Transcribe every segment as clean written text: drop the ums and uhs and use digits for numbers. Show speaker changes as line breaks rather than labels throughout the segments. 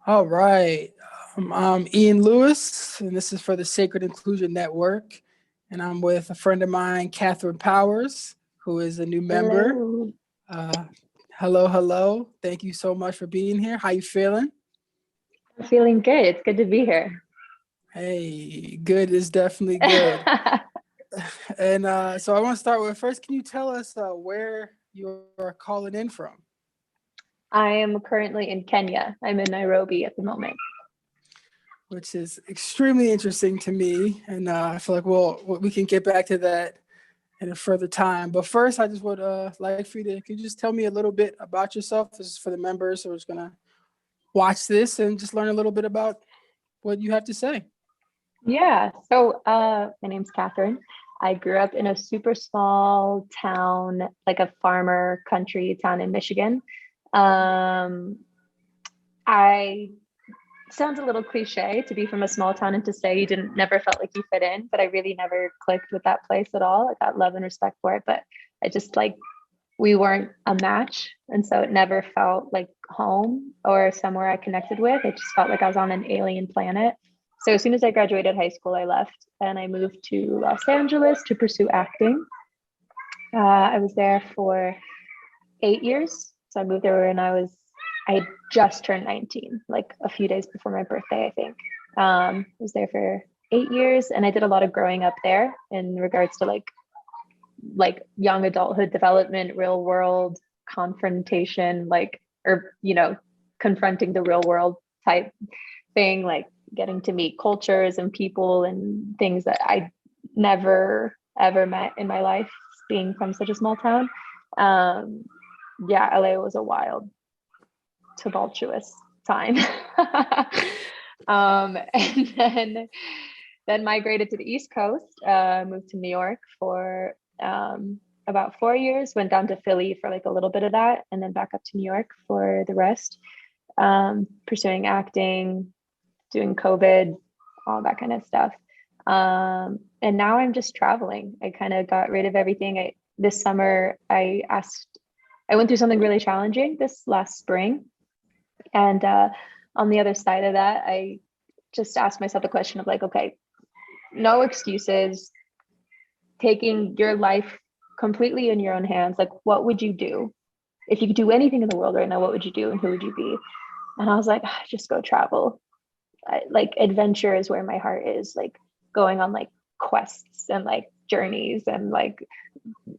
All right. I'm Ian Lewis, and this is for the Sacred Inclusion Network. And I'm with a friend of mine, Catherine Powers, who is a new member.
Hello.
Uh, hello, hello. Thank you so much for being here. How you feeling?
I'm feeling good. It's good to be here.
Hey, good is definitely good. And so I want to start with first, can you tell us where you're calling in from?
I am currently in Kenya. I'm in Nairobi at the moment.
Which is extremely interesting to me. And I feel like we can get back to that in a further time. But first, I just would like for you to, can you just tell me a little bit about yourself? This is for the members who are just going to watch this and just learn a little bit about what you have to say.
Yeah. My name's Catherine. I grew up in a super small town, like a farmer country town in Michigan. Um, I sounds a little cliche to be from a small town and to say you didn't never felt like you fit in, but I really never clicked with that place at all. I got love and respect for it, but I just like we weren't a match. And so it never felt like home or somewhere I connected with. It just felt like I was on an alien planet. So as soon as I graduated high school, I left and I moved to Los Angeles to pursue acting. I was there for 8 years. So I moved there when I had just turned 19, like a few days before my birthday, I think. I was there for 8 years and I did a lot of growing up there in regards to like young adulthood development, real world confrontation, confronting the real world type thing, like getting to meet cultures and people and things that I never ever met in my life, being from such a small town. Um, yeah, LA was a wild, tumultuous time. And then migrated to the East Coast, moved to New York for about 4 years, went down to Philly for like a little bit of that, and then back up to New York for the rest, pursuing acting, doing COVID, all that kind of stuff. And now I'm just traveling. I kind of got rid of everything. This summer, I went through something really challenging this last spring. And on the other side of that, I just asked myself the question of like, okay, no excuses, taking your life completely in your own hands. Like, what would you do? If you could do anything in the world right now, what would you do and who would you be? And I was like, just go travel. Like adventure is where my heart is, like going on like quests and like journeys and like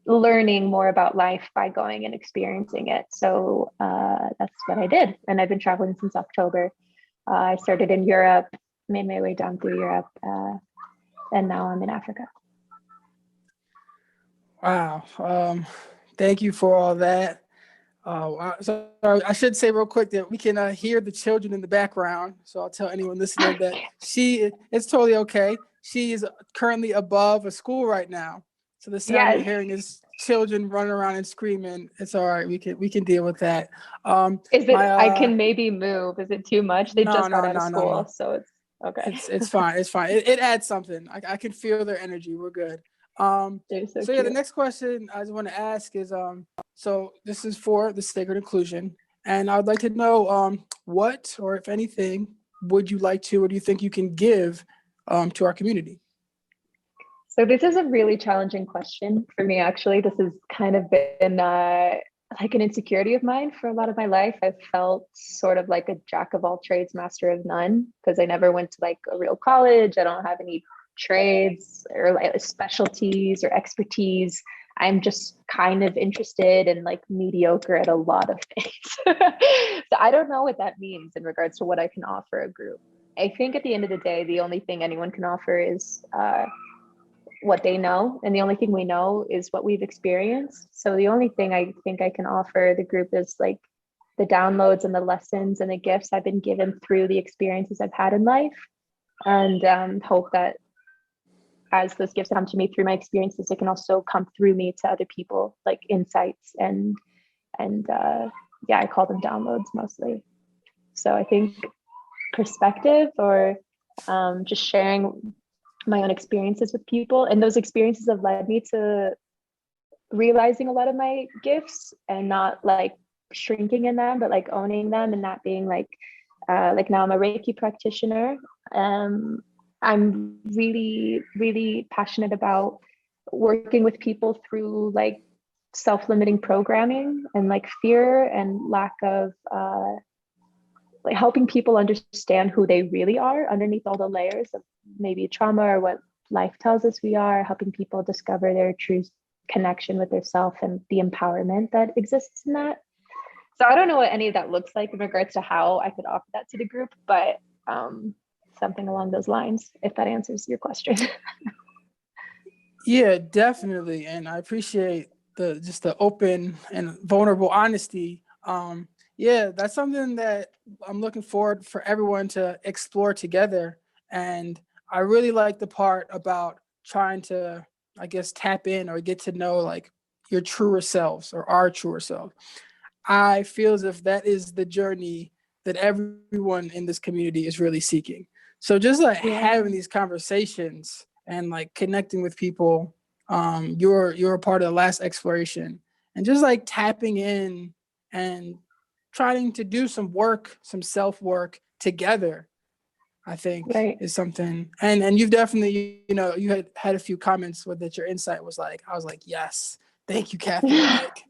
learning more about life by going and experiencing it. So that's what I did. And I've been traveling since October. I started in Europe, made my way down through Europe, and now I'm in Africa.
Wow. Thank you for all that. So I should say real quick that we can hear the children in the background. So I'll tell anyone listening that it's totally okay. She is currently above a school right now. So the sound you're
Yes.
hearing is children running around and screaming. It's all right. We can deal with that.
Is
My
it, I can maybe move. Is it too much? They
No,
just got
no,
out of
no, no,
school.
no.
So it's okay.
It's fine. It's fine. It adds something. I can feel their energy. We're good.
They're so
So yeah, the
cute.
next question I just want to ask is so this is for the sacred inclusion, and I would like to know what or if anything would you like to or do you think you can give to our community?
So this is a really challenging question for me, actually. This has kind of been like an insecurity of mine for a lot of my life. I've felt sort of like a jack of all trades, master of none, because I never went to like a real college. I don't have any trades or like specialties or expertise. I'm just kind of interested and like mediocre at a lot of things. So I don't know what that means in regards to what I can offer a group. I think at the end of the day, the only thing anyone can offer is what they know. And the only thing we know is what we've experienced. So the only thing I think I can offer the group is like the downloads and the lessons and the gifts I've been given through the experiences I've had in life. And hope that as those gifts come to me through my experiences, it can also come through me to other people, like insights and yeah, I call them downloads mostly. So I think perspective or just sharing my own experiences with people. And those experiences have led me to realizing a lot of my gifts and not like shrinking in them, but like owning them and not being like Like now I'm a Reiki practitioner. I'm really, really passionate about working with people through like self-limiting programming and like fear and lack of like helping people understand who they really are underneath all the layers of maybe trauma or what life tells us we are, helping people discover their true connection with their self and the empowerment that exists in that. So I don't know what any of that looks like in regards to how I could offer that to the group, but something along those lines, if that answers your question.
Yeah, definitely. And I appreciate the open and vulnerable honesty. Yeah, that's something that I'm looking forward for everyone to explore together. And I really like the part about trying to, I guess, tap in or get to know like your truer selves or our truer self. I feel as if that is the journey that everyone in this community is really seeking. So just like
Yeah.
having these conversations and like connecting with people, you're a part of the last exploration, and just like tapping in and trying to do some work, some self work together, I think
Right.
is something. And you've definitely, you had a few comments with that your insight was like, I was like, yes, thank you, Catherine. Like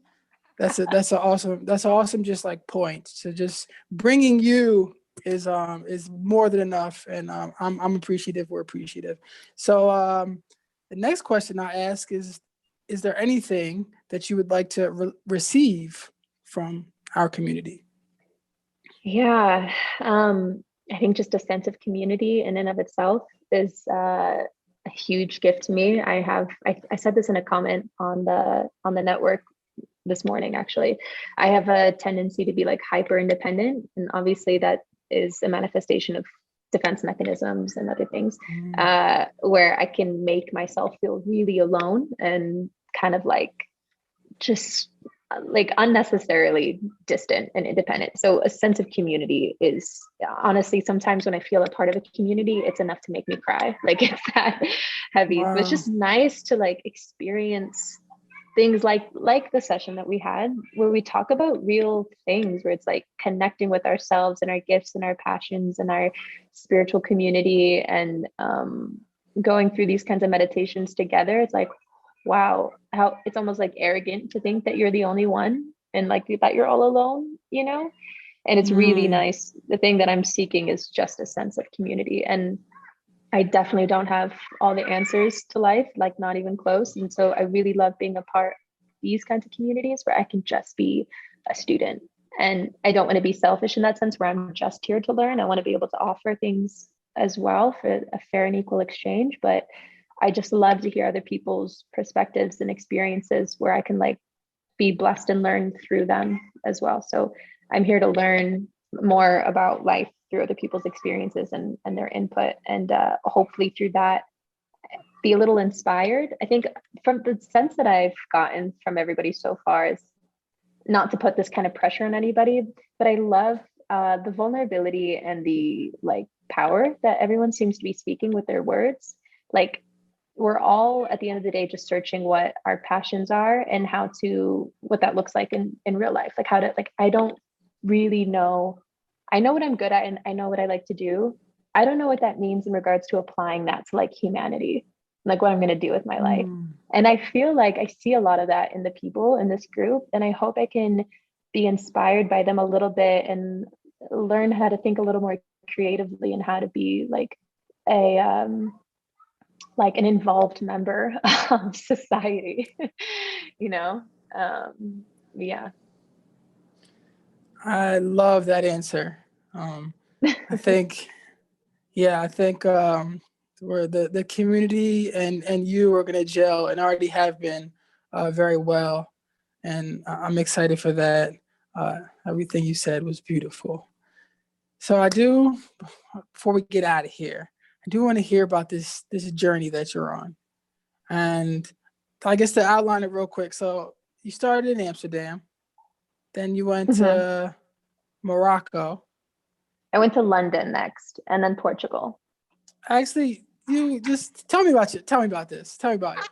that's an awesome just like point. So just bringing you is more than enough, and I'm appreciative. We're appreciative. So the next question I ask is there anything that you would like to receive from our community?
Yeah. I think just a sense of community in and of itself is a huge gift to me. I said this in a comment on the network this morning, actually. I have a tendency to be like hyper independent, and obviously that is a manifestation of defense mechanisms and other things, where I can make myself feel really alone and kind of like just like unnecessarily distant and independent. So a sense of community is honestly, sometimes when I feel a part of a community, it's enough to make me cry. Like it's that heavy. So it's
Wow.
just nice to like experience things like the session that we had where we talk about real things, where it's like connecting with ourselves and our gifts and our passions and our spiritual community, and going through these kinds of meditations together. It's like, wow, how it's almost like arrogant to think that you're the only one and like that you're all alone, you know. And it's really
Mm.
nice. The thing that I'm seeking is just a sense of community, and I definitely don't have all the answers to life, like not even close. And so I really love being a part of these kinds of communities where I can just be a student. And I don't want to be selfish in that sense where I'm just here to learn. I want to be able to offer things as well for a fair and equal exchange. But I just love to hear other people's perspectives and experiences where I can like be blessed and learn through them as well. So I'm here to learn more about life through other people's experiences and their input, and hopefully through that be a little inspired. I think from the sense that I've gotten from everybody so far is not to put this kind of pressure on anybody, but I love the vulnerability and the like power that everyone seems to be speaking with their words. Like we're all at the end of the day just searching what our passions are and how to what that looks like in real life. Like how to like I don't really know. I know what I'm good at and I know what I like to do. I don't know what that means in regards to applying that to like humanity, like what I'm going to do with my life.
Mm.
And I feel like I see a lot of that in the people in this group, and I hope I can be inspired by them a little bit and learn how to think a little more creatively and how to be a like an involved member of society. you know yeah.
I love that answer. I think, yeah, I think where the community and you are going to gel and already have been very well. And I'm excited for that. Everything you said was beautiful. So I do, before we get out of here, I do want to hear about this journey that you're on. And I guess to outline it real quick. So you started in Amsterdam, then you went
Mhm.
to Morocco.
I went to London next and then Portugal.
Actually, you just tell me about you. Tell me about this. Tell me about it,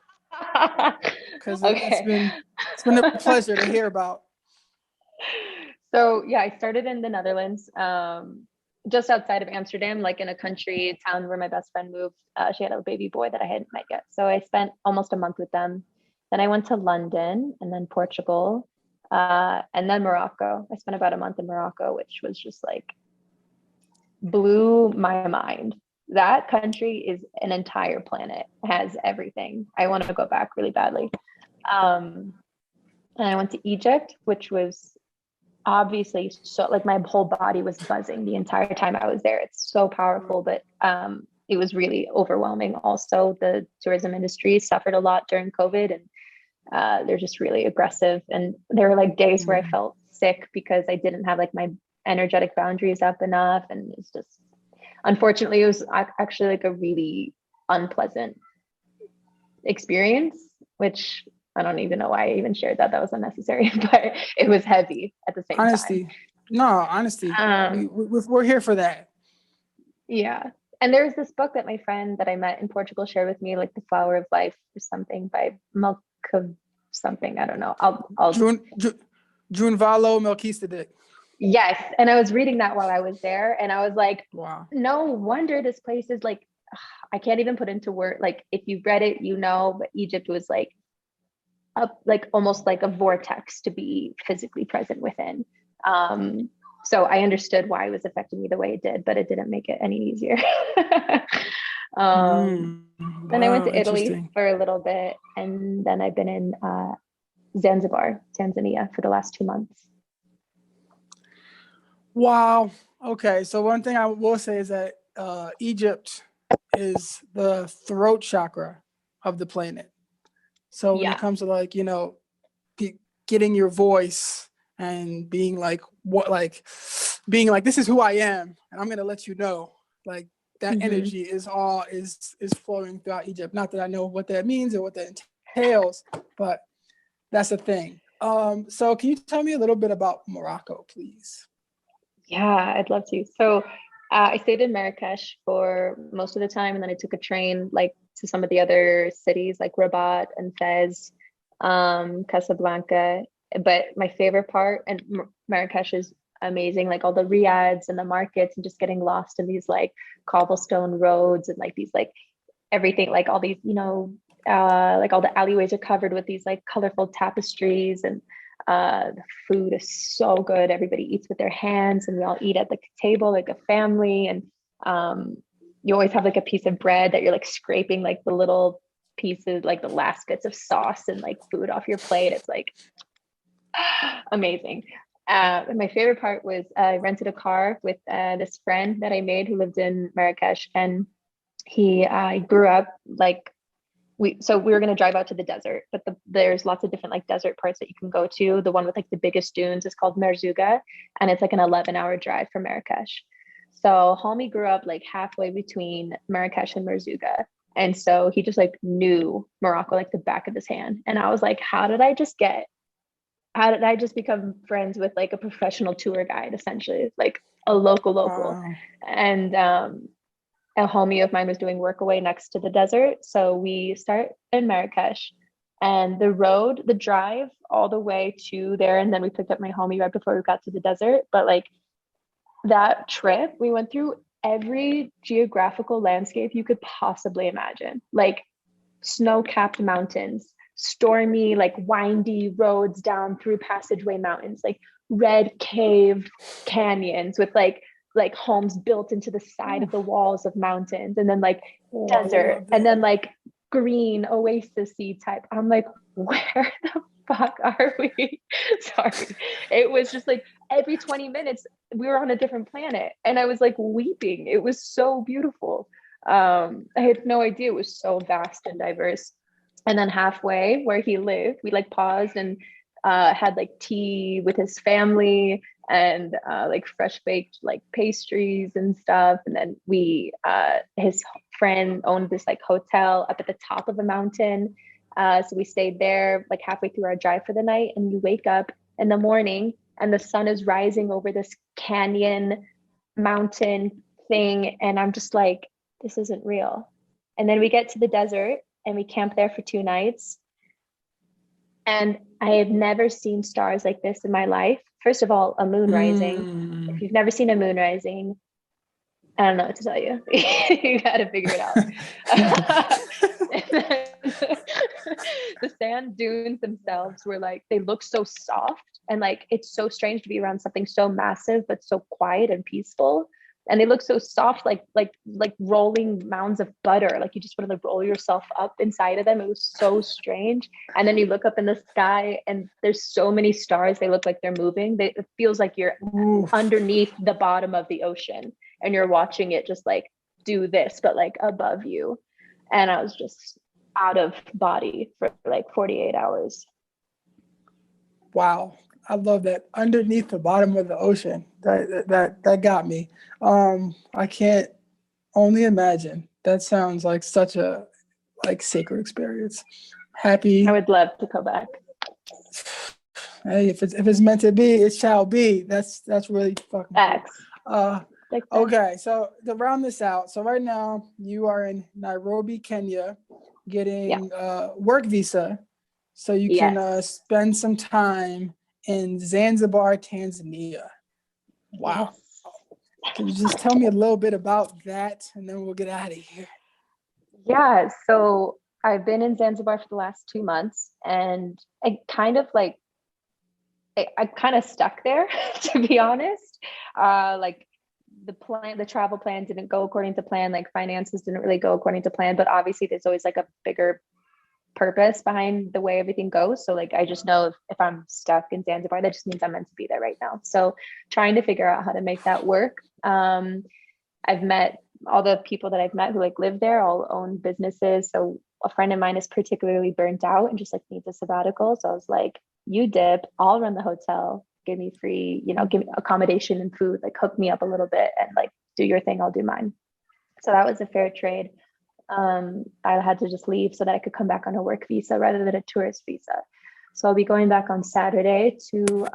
because
Okay.
it's been a pleasure to hear about.
So yeah, I started in the Netherlands. just outside of Amsterdam, like in a country town where my best friend moved. She had a baby boy that I hadn't met yet. So I spent almost a month with them. Then I went to London and then Portugal, and then Morocco. I spent about a month in Morocco, which was just like blew my mind. That country is an entire planet, has everything. I want to go back really badly. And I went to Egypt, which was obviously so like my whole body was buzzing the entire time I was there. It's so powerful, but it was really overwhelming. Also, the tourism industry suffered a lot during COVID, and they're just really aggressive. And there were like days where I felt sick because I didn't have like my energetic boundaries up enough, and it's just unfortunately it was actually like a really unpleasant experience, which I don't even know why I even shared that. That was unnecessary, but it was heavy at the same
Honesty.
time.
No, honesty. We're here for that.
Yeah. And there's this book that my friend that I met in Portugal shared with me, like The Flower of Life or something by something. I don't know.
Junvalo Melchizedek.
Yes. And I was reading that while I was there, and I was like,
wow,
no wonder this place is like, I can't even put into word. Like if you read it, but Egypt was like almost like a vortex to be physically present within. So I understood why it was affecting me the way it did, but it didn't make it any easier. Then I went to Italy for a little bit, and then I've been in Zanzibar, Tanzania, for the last 2 months.
Wow. Okay. So one thing I will say is that Egypt is the throat chakra of the planet. So when it comes to like, getting your voice and being like, this is who I am, and I'm going to let you know, like that energy is flowing throughout Egypt. Not that I know what that means or what that entails, but that's a thing. So can you tell me a little bit about Morocco, please?
Yeah, I'd love to. So I stayed in Marrakesh for most of the time, and then I took a train like to some of the other cities like Rabat and Fez, Casablanca. But my favorite part, and Marrakesh is amazing, like all the riads and the markets and just getting lost in these like cobblestone roads and like these like everything, like all these, like all the alleyways are covered with these like colorful tapestries, and the food is so good. Everybody eats with their hands, and we all eat at the table like a family. And you always have like a piece of bread that you're like scraping like the little pieces, like the last bits of sauce and like food off your plate. It's like amazing. And my favorite part was I rented a car with this friend that I made who lived in Marrakesh, and he grew up like we were going to drive out to the desert, but there's lots of different like desert parts that you can go to. The one with like the biggest dunes is called Merzouga, and it's like an 11-hour drive from Marrakesh. So Halmi grew up like halfway between Marrakesh and Merzouga, and so he just like knew Morocco like the back of his hand. And I was like, how did I just become friends with like a professional tour guide, essentially like a local. And a homie of mine was doing work away next to the desert. So we start in Marrakesh, and the drive all the way to there. And then we picked up my homie right before we got to the desert. But like that trip, we went through every geographical landscape you could possibly imagine, like snow-capped mountains, stormy, like windy roads down through passageway mountains, like red cave canyons with like homes built into the side of the walls of mountains, and then like desert, and then like green oasis-y type. I'm like, where the fuck are we? Sorry. It was just like every 20 minutes we were on a different planet, and I was like weeping. It was so beautiful. I had no idea it was so vast and diverse. And then halfway where he lived, we like paused and had like tea with his family, and like fresh baked like pastries and stuff. And then his friend owned this like hotel up at the top of a mountain. So we stayed there like halfway through our drive for the night, and you wake up in the morning and the sun is rising over this canyon mountain thing. And I'm just like, this isn't real. And then we get to the desert and we camp there for 2 nights. And I have never seen stars like this in my life. First of all, a moon rising. If you've never seen a moon rising, I don't know what to tell you. You got to figure it out. The sand dunes themselves were like, they look so soft, and like it's so strange to be around something so massive but so quiet and peaceful. And they look so soft, like rolling mounds of butter. Like you just want to like roll yourself up inside of them. It was so strange. And then you look up in the sky, and there's so many stars. They look like they're moving. It feels like you're
Oof.
underneath the bottom of the ocean, and you're watching it just like do this, but like above you. And I was just out of body for like 48 hours.
Wow. I love that. Underneath the bottom of the ocean. That got me. I can't only imagine. That sounds like such a like sacred experience.
I
Happy.
would love to go back.
Hey, if it's meant to be, it shall be. That's really fucking cool.
X.
Uh
Like that.
okay, so to round this out, so right now you are in Nairobi, Kenya,
Yeah.
getting work visa so you can
Yes.
spend some time in Zanzibar, Tanzania. Wow.
Yes.
Can you just tell me a little bit about that and then we'll get out of here?
Yeah. So I've been in Zanzibar for the last 2 months, and I kind of like, I kind of stuck there, to be honest. Like the travel plan didn't go according to plan. Like finances didn't really go according to plan. But obviously, there's always like a bigger purpose behind the way everything goes. So like I just know if I'm stuck in Zanzibar, that just means I'm meant to be there right now. So trying to figure out how to make that work. I've met all the people that I've met who like live there, all own businesses. So a friend of mine is particularly burnt out and just like needs a sabbatical. So I was like, you dip, I'll run the hotel, give me free, give me accommodation and food, like hook me up a little bit and like do your thing, I'll do mine. So that was a fair trade. I had to just leave so that I could come back on a work visa rather than a tourist visa. So I'll be going back on Saturday to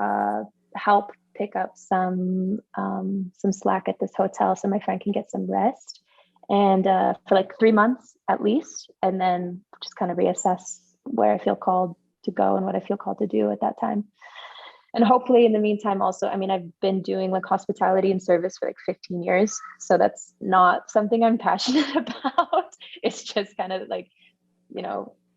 help pick up some slack at this hotel so my friend can get some rest, and for like 3 months at least, and then just kind of reassess where I feel called to go and what I feel called to do at that time. And hopefully in the meantime also, I mean, I've been doing like hospitality and service for like 15 years, so that's not something I'm passionate about. It's just kind of like,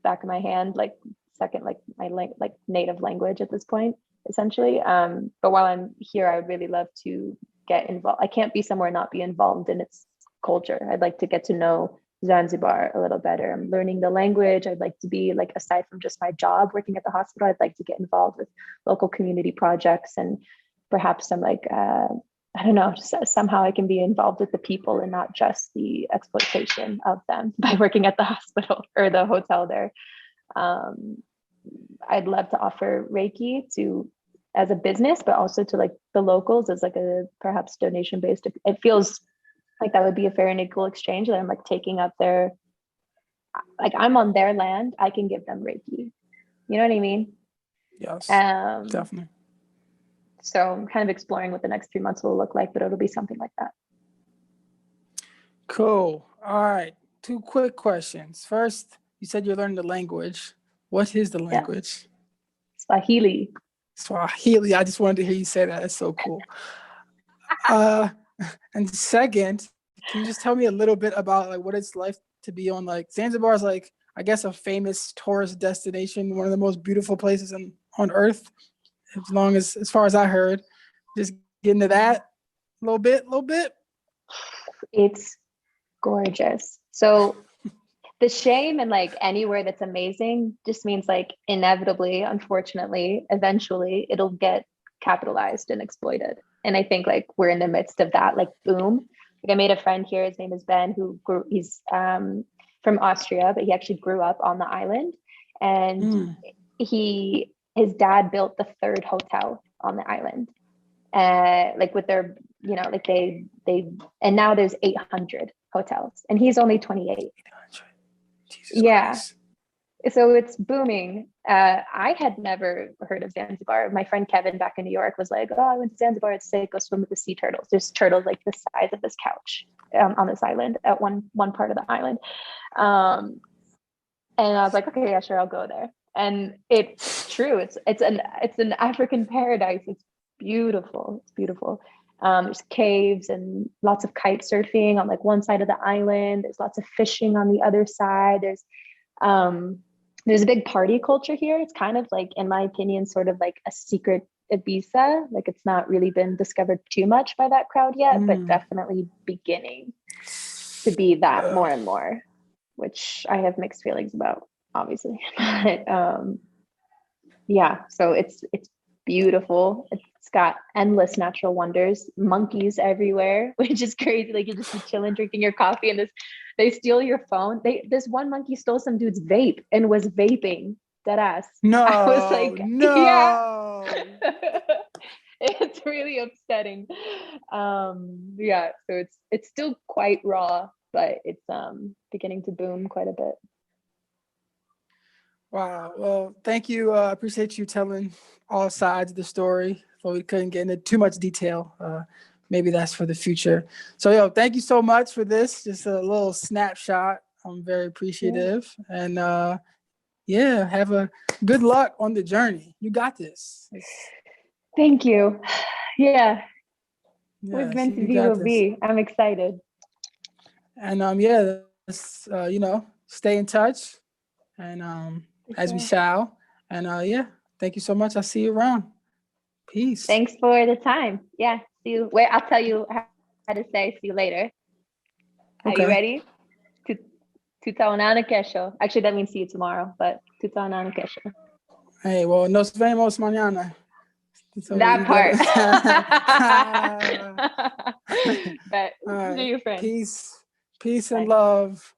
back of my hand, like second, like my like native language at this point, essentially. But while I'm here, I would really love to get involved. I can't be somewhere and not be involved in its culture. I'd like to get to know Zanzibar a little better. I'm learning the language. I'd like to be like, aside from just my job working at the hospital, I'd like to get involved with local community projects, and perhaps some like I don't know, just somehow I can be involved with the people and not just the exploitation of them by working at the hospital or the hotel there. um, I'd love to offer Reiki to as a business, but also to like the locals as like a perhaps donation based. It feels like that would be a fair and equal exchange, that I'm like taking up their, like I'm on their land, I can give them Reiki. You know what I mean?
Yes,
Um,
definitely.
so I'm kind of exploring what the next 3 months will look like, but it'll be something like that.
Cool. All right. Two quick questions. First, you said you learned the language. What is the
Yeah.
language?
Swahili.
Swahili. I just wanted to hear you say that. That's so cool. Uh, and second, can you just tell me a little bit about like what it's like to be on like Zanzibar is like I guess a famous tourist destination, one of the most beautiful places on earth. As far as I heard, just get into that a little bit.
It's gorgeous. So the shame and like anywhere that's amazing just means like inevitably, unfortunately, eventually it'll get capitalized and exploited. And I think like we're in the midst of that like boom. Like I made a friend here, his name is Ben, he's from Austria, but he actually grew up on the island. And his dad built the third hotel on the island. Like with their, like they and now there's 800 hotels and he's only 28.
Jesus
Yeah.
Christ.
So it's booming. I had never heard of Zanzibar. My friend Kevin back in New York was like, "Oh, I went to Zanzibar. It's sick. Go swim with the sea turtles. There's turtles like the size of this couch on this island at one part of the island." And I was like, "Okay, yeah, sure, I'll go there." And it's true. It's an African paradise. It's beautiful. It's beautiful. There's caves and lots of kite surfing on like one side of the island. There's lots of fishing on the other side. There's a big party culture here. It's kind of like, in my opinion, sort of like a secret Ibiza. Like it's not really been discovered too much by that crowd yet, but definitely beginning to be that more and more, which I have mixed feelings about, obviously. But yeah, so it's beautiful. It's got endless natural wonders, monkeys everywhere, which is crazy. Like you just be chilling, drinking your coffee, and they steal your phone. This one monkey stole some dude's vape and was vaping. Dead ass.
No,
I was like,
no.
yeah. It's really upsetting. Yeah, so it's still quite raw, but it's beginning to boom quite a bit.
Wow. Well, thank you. I appreciate you telling all sides of the story. So we couldn't get into too much detail. Maybe that's for the future. So, thank you so much for this. Just a little snapshot. I'm very appreciative. Yeah. And have a good luck on the journey. You got this.
Thank you. Yeah. What's
Yes,
meant to
you
be
got
will
this.
be. I'm excited.
And stay in touch. And as we shall. And thank you so much. I'll see you around. Peace.
Thanks for the time. Yeah. See you. Wait, I'll tell you how to say see you later. Are you ready? Tutaonana kesho. Actually, that means see you tomorrow, but tutaonana kesho.
Hey, well, nos vemos mañana.
So that part. But
right.
see you, friend.
Peace and love.